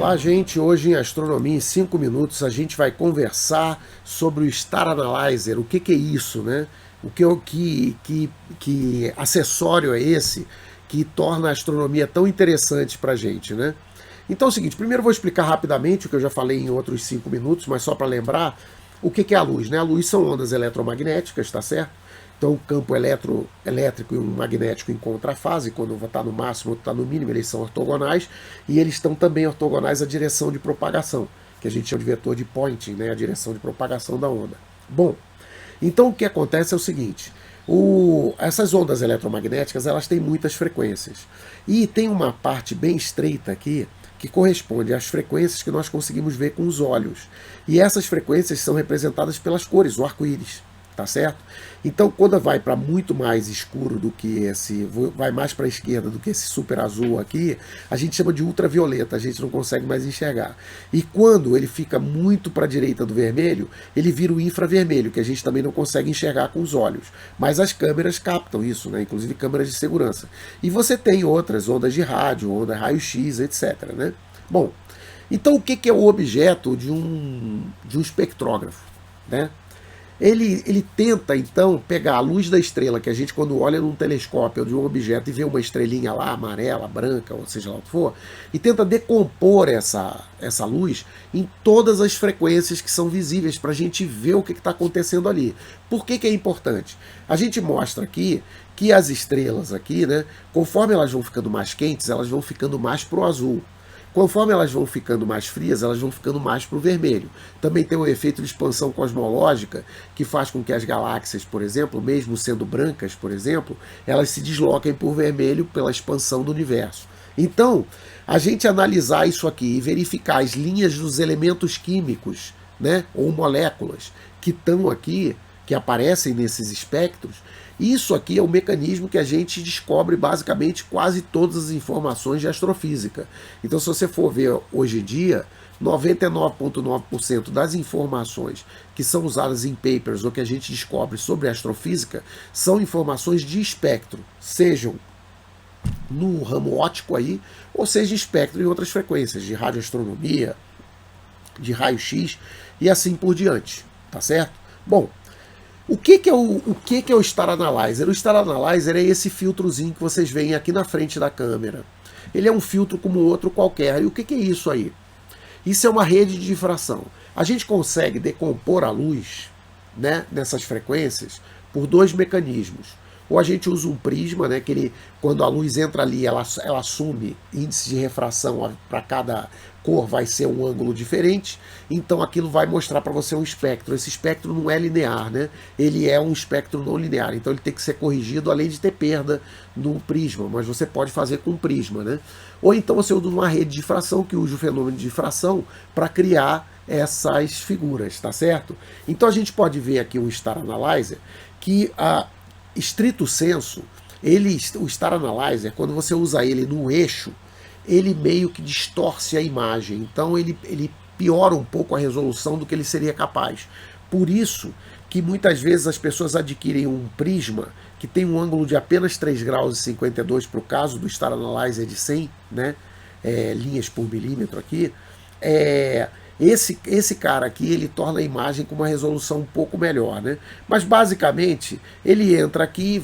Olá, gente. Hoje em Astronomia em 5 minutos a gente vai conversar sobre o Star Analyzer. O que é isso, né? Que acessório é esse que torna a astronomia tão interessante para a gente, né? Então é o seguinte, primeiro eu vou explicar rapidamente o que eu já falei em outros 5 minutos, mas só para lembrar o que é a luz, né? A luz são ondas eletromagnéticas, tá certo? Então o campo elétrico e o magnético encontram a fase, quando está no máximo ou está no mínimo, eles são ortogonais, e eles estão também ortogonais à direção de propagação, que a gente chama de vetor de Poynting, né? A direção de propagação da onda. Bom, então o que acontece é o seguinte, essas ondas eletromagnéticas elas têm muitas frequências, e tem uma parte bem estreita aqui, que corresponde às frequências que nós conseguimos ver com os olhos. E essas frequências são representadas pelas cores, o arco-íris, tá certo? Então, quando vai para muito mais escuro do que esse, vai mais para a esquerda do que esse super azul aqui, a gente chama de ultravioleta, a gente não consegue mais enxergar. E quando ele fica muito para a direita do vermelho, ele vira o infravermelho, que a gente também não consegue enxergar com os olhos. Mas as câmeras captam isso, né? Inclusive câmeras de segurança. E você tem outras, ondas de rádio, onda raio-x, etc. Né? Bom, então o que é o objeto de um espectrógrafo, né? Ele tenta, então, pegar a luz da estrela, que a gente, quando olha num telescópio ou de um objeto e vê uma estrelinha lá, amarela, branca, ou seja lá o que for, e tenta decompor essa luz em todas as frequências que são visíveis para a gente ver o que está acontecendo ali. Por que é importante? A gente mostra aqui que as estrelas aqui, né, conforme elas vão ficando mais quentes, elas vão ficando mais para o azul. Conforme elas vão ficando mais frias, elas vão ficando mais para o vermelho. Também tem um efeito de expansão cosmológica que faz com que as galáxias, por exemplo, mesmo sendo brancas, por exemplo, elas se desloquem por vermelho pela expansão do universo. Então, a gente analisar isso aqui e verificar as linhas dos elementos químicos, né, ou moléculas que estão aqui, que aparecem nesses espectros, isso aqui é o mecanismo que a gente descobre basicamente quase todas as informações de astrofísica. Então, se você for ver hoje em dia, 99,9% das informações que são usadas em papers ou que a gente descobre sobre astrofísica são informações de espectro, sejam no ramo óptico aí, ou seja, espectro em outras frequências, de radioastronomia, de raio-x e assim por diante, tá certo? Bom, o que é o Star Analyzer? O Star Analyzer é esse filtrozinho que vocês veem aqui na frente da câmera. Ele é um filtro como outro qualquer. E o que é isso aí? Isso é uma rede de difração. A gente consegue decompor a luz, né, nessas frequências por dois mecanismos. Ou a gente usa um prisma, né, que ele, quando a luz entra ali, ela assume índice de refração, para cada cor vai ser um ângulo diferente, então aquilo vai mostrar para você um espectro. Esse espectro não é linear, né? Ele é um espectro não linear, então ele tem que ser corrigido, além de ter perda no prisma, mas você pode fazer com prisma, né? Ou então você usa uma rede de difração, que usa o fenômeno de difração para criar essas figuras, tá certo? Então a gente pode ver aqui um Star Analyzer que estrito senso, o Star Analyzer, quando você usa ele no eixo, ele meio que distorce a imagem, então ele piora um pouco a resolução do que ele seria capaz. Por isso que muitas vezes as pessoas adquirem um prisma que tem um ângulo de apenas 3 graus e 52 para o caso do Star Analyzer de 100, né, linhas por milímetro aqui, esse cara aqui, ele torna a imagem com uma resolução um pouco melhor, né? Mas basicamente, ele entra aqui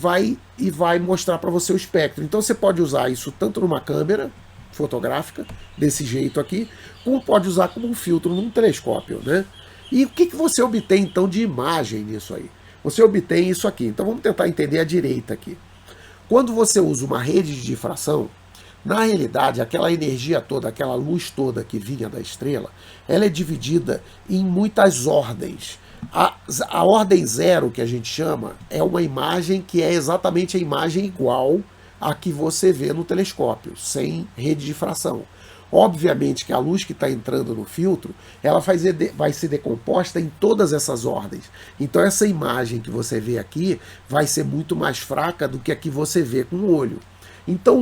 e vai mostrar para você o espectro. Então você pode usar isso tanto numa câmera fotográfica, desse jeito aqui, como pode usar como um filtro num telescópio, né? E o que você obtém então de imagem nisso aí? Você obtém isso aqui. Então vamos tentar entender a direita aqui. Quando você usa uma rede de difração, na realidade, aquela energia toda, aquela luz toda que vinha da estrela, ela é dividida em muitas ordens. A ordem zero, que a gente chama, é uma imagem que é exatamente a imagem igual a que você vê no telescópio, sem rede de difração. Obviamente que a luz que está entrando no filtro, ela vai ser decomposta em todas essas ordens. Então essa imagem que você vê aqui vai ser muito mais fraca do que a que você vê com o olho. Então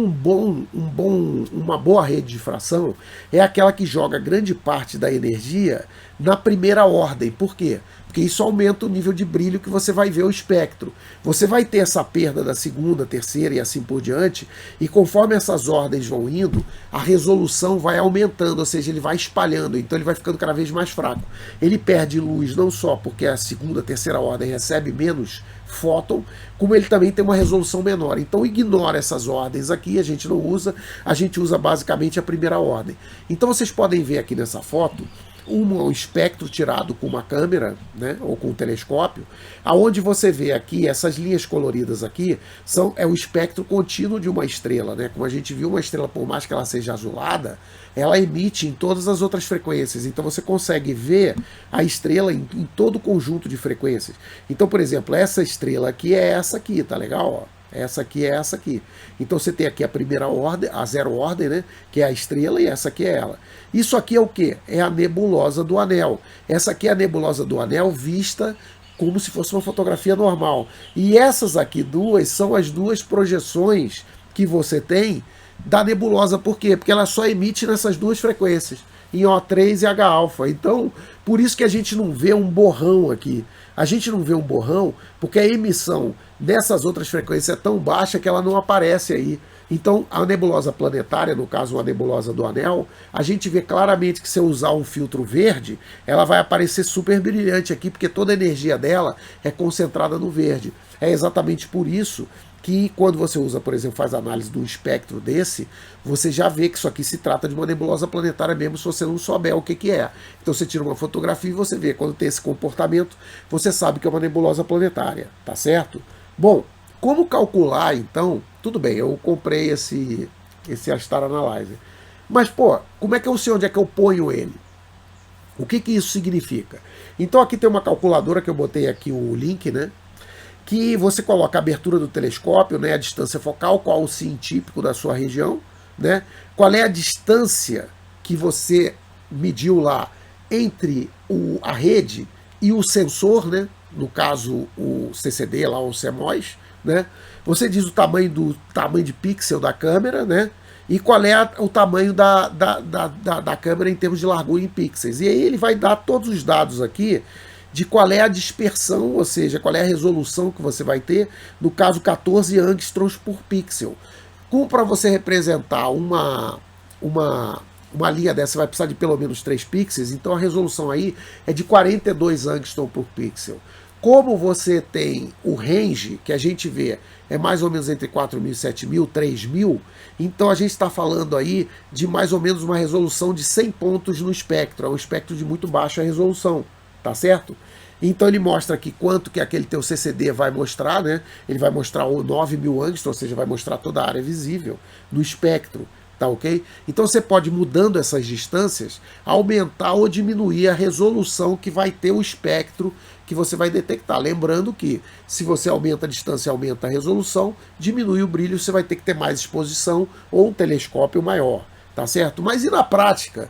uma boa rede de difração é aquela que joga grande parte da energia na primeira ordem. Por quê? porque isso aumenta o nível de brilho que você vai ver o espectro. Você vai ter essa perda da segunda, terceira e assim por diante, e conforme essas ordens vão indo, a resolução vai aumentando, ou seja, ele vai espalhando, então ele vai ficando cada vez mais fraco. Ele perde luz não só porque a segunda, terceira ordem recebe menos fóton, como ele também tem uma resolução menor. Então ignora essas ordens aqui, a gente não usa, a gente usa basicamente a primeira ordem. Então vocês podem ver aqui nessa foto um espectro tirado com uma câmera, né, ou com um telescópio, aonde você vê aqui, essas linhas coloridas aqui, é o espectro contínuo de uma estrela, né? Como a gente viu, uma estrela, por mais que ela seja azulada, ela emite em todas as outras frequências, então você consegue ver a estrela em todo o conjunto de frequências. Então, por exemplo, essa estrela aqui é essa aqui, tá legal? Ó. Essa aqui é essa aqui. Então você tem aqui a primeira ordem, a zero ordem, né? Que é a estrela, e essa aqui é ela. Isso aqui é o quê? É a nebulosa do Anel. Essa aqui é a nebulosa do Anel vista como se fosse uma fotografia normal. E essas aqui duas são as duas projeções que você tem da nebulosa. Por quê? Porque ela só emite nessas duas frequências, em O3 e H-alfa. Então, por isso que a gente não vê um borrão aqui. A gente não vê um borrão porque a emissão dessas outras frequências é tão baixa que ela não aparece aí. Então, a nebulosa planetária, no caso a nebulosa do Anel, a gente vê claramente que se eu usar um filtro verde, ela vai aparecer super brilhante aqui, porque toda a energia dela é concentrada no verde. É exatamente por isso que quando você usa, por exemplo, faz análise de um espectro desse, você já vê que isso aqui se trata de uma nebulosa planetária mesmo se você não souber o que é. Então você tira uma fotografia e você vê, quando tem esse comportamento, você sabe que é uma nebulosa planetária, tá certo? Bom, como calcular então? Tudo bem, eu comprei esse Star Analyzer, mas pô, como é que eu sei onde é que eu ponho ele? O que isso significa? Então aqui tem uma calculadora que eu botei aqui o link, né? Que você coloca a abertura do telescópio, né, a distância focal, qual o sim típico da sua região, né, qual é a distância que você mediu lá entre a rede e o sensor, né, no caso o CCD, lá, o CMOS, né, você diz o tamanho de pixel da câmera, né, e qual é o tamanho da câmera em termos de largura em pixels. E aí ele vai dar todos os dados aqui de qual é a dispersão, ou seja, qual é a resolução que você vai ter, no caso 14 angstroms por pixel. Como para você representar uma linha dessa, você vai precisar de pelo menos 3 pixels, então a resolução aí é de 42 angstroms por pixel. Como você tem o range, que a gente vê, é mais ou menos entre 4.000, 7.000, 3.000, então a gente está falando aí de mais ou menos uma resolução de 100 pontos no espectro, é um espectro de muito baixa resolução. Tá certo? Então ele mostra aqui quanto que aquele teu CCD vai mostrar, né? Ele vai mostrar 9.000 angstroms, ou seja, vai mostrar toda a área visível no espectro, tá ok? Então você pode, mudando essas distâncias, aumentar ou diminuir a resolução que vai ter o espectro que você vai detectar. Lembrando que se você aumenta a distância, aumenta a resolução, diminui o brilho, você vai ter que ter mais exposição ou um telescópio maior, tá certo? Mas e na prática,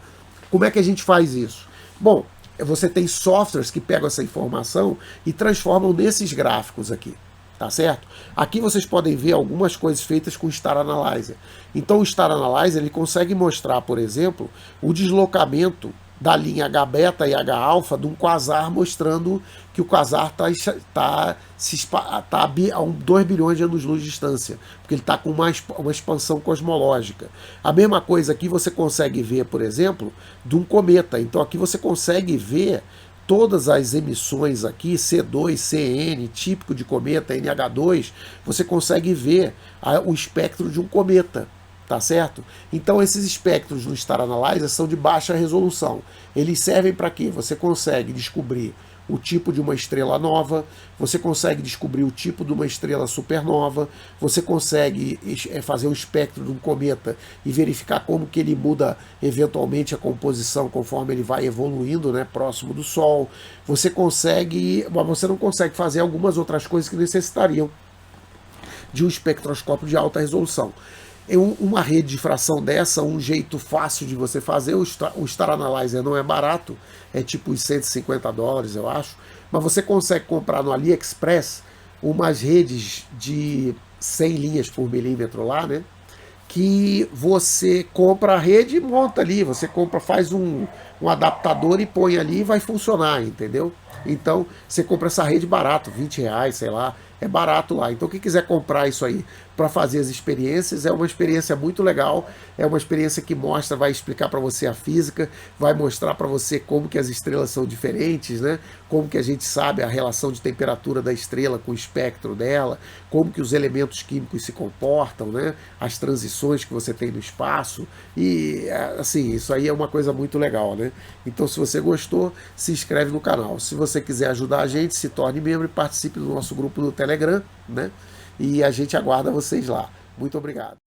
como é que a gente faz isso? Bom, você tem softwares que pegam essa informação e transformam nesses gráficos aqui, tá certo? Aqui vocês podem ver algumas coisas feitas com o Star Analyzer. Então o Star Analyzer ele consegue mostrar, por exemplo, o deslocamento da linha H-beta e H-alfa de um quasar, mostrando que o quasar está a 2 bilhões de anos-luz de distância, porque ele está com uma expansão cosmológica. A mesma coisa aqui você consegue ver, por exemplo, de um cometa. Então aqui você consegue ver todas as emissões aqui, C2, CN, típico de cometa, NH2, você consegue ver o espectro de um cometa. Tá certo? Então esses espectros no Star Analyzer são de baixa resolução. Eles servem para quê? Você consegue descobrir o tipo de uma estrela nova, você consegue descobrir o tipo de uma estrela supernova, você consegue fazer um espectro de um cometa e verificar como que ele muda eventualmente a composição conforme ele vai evoluindo, né, próximo do Sol. Você consegue, mas você não consegue fazer algumas outras coisas que necessitariam de um espectroscópio de alta resolução. Uma rede de difração dessa, um jeito fácil de você fazer, o Star Analyzer não é barato, é tipo uns $150, eu acho, mas você consegue comprar no AliExpress umas redes de 100 linhas por milímetro lá, né? Que você compra a rede e monta ali, você compra, faz um adaptador e põe ali e vai funcionar, entendeu? Então, você compra essa rede barato, R$ 20, sei lá, é barato lá. Então, quem quiser comprar isso aí para fazer as experiências, é uma experiência muito legal, é uma experiência que mostra, vai explicar para você a física, vai mostrar para você como que as estrelas são diferentes, né? Como que a gente sabe a relação de temperatura da estrela com o espectro dela, como que os elementos químicos se comportam, né? As transições que você tem no espaço e assim, isso aí é uma coisa muito legal, né? Então, se você gostou, se inscreve no canal. Se você quiser ajudar a gente, se torne membro e participe do nosso grupo do Telegram, né? E a gente aguarda vocês lá. Muito obrigado.